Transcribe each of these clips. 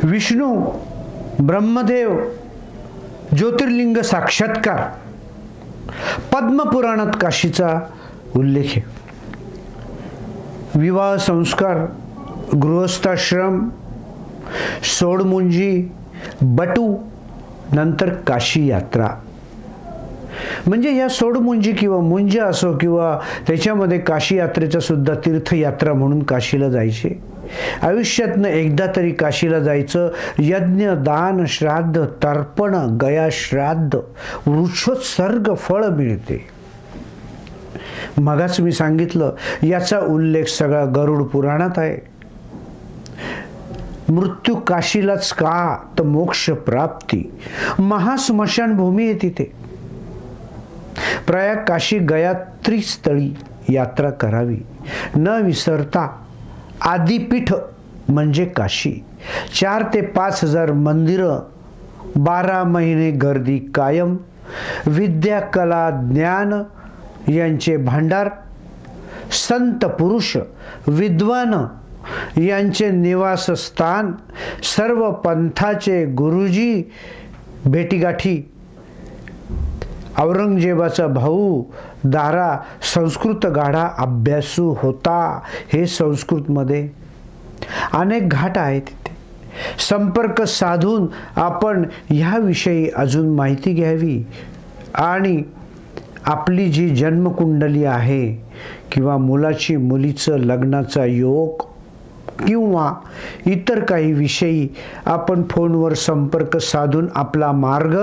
विष्णू, ब्रह्मदेव, ज्योतिर्लिंग साक्षात्कार, पद्मपुराणात काशीचा उल्लेख आहे. विवाह संस्कार, गृहस्थाश्रम, सोडमुंजी, बटू, नंतर काशी यात्रा. म्हणजे या सोडमुंजी किंवा मुंज असो किंवा त्याच्यामध्ये काशी यात्रेचा सुद्धा तीर्थयात्रा म्हणून काशीला जायचे. आयुष्यातनं एकदा तरी काशीला जायचं. यज्ञ, दान, श्राद्ध, तर्पण, गया श्राद्ध, वृक्षोत्सर्ग फळ मिळते. मगाच मी सांगितलं याचा उल्लेख सगळा गरुड पुराणात आहे. मृत्यू काशीलाच का, तर मोक्ष प्राप्ती. महास्मशानभूमी आहे तिथे. प्रयाग, काशी, गया त्रिस्थळी यात्रा करावी. न विसरता आदिपीठ म्हणजे काशी. 4 ते 5 हजार मंदिरं, 12 महिने गर्दी कायम. विद्या, कला, ज्ञान यांचे भांडार, संत पुरुष, विद्वान यांचे निवासस्थान, सर्व पंथाचे गुरुजी भेटीगाठी. औरंगजेबाचा भाऊ दारा संस्कृत गाढा अभ्यासू होता. हे संस्कृतमध्ये अनेक घाट आहेत. तिथे संपर्क साधून आपण ह्याविषयी अजून माहिती घ्यावी आणि आपली जी जन्मकुंडली आहे किंवा मुलाची मुलीचं लग्नाचा योग किंवा इतर काही विषयी आपण फोनवर संपर्क साधून आपला मार्ग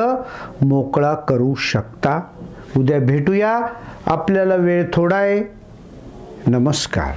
मोकळा करू शकता. उद्या भेटूया. आपल्याला वेळ थोडा आहे. नमस्कार.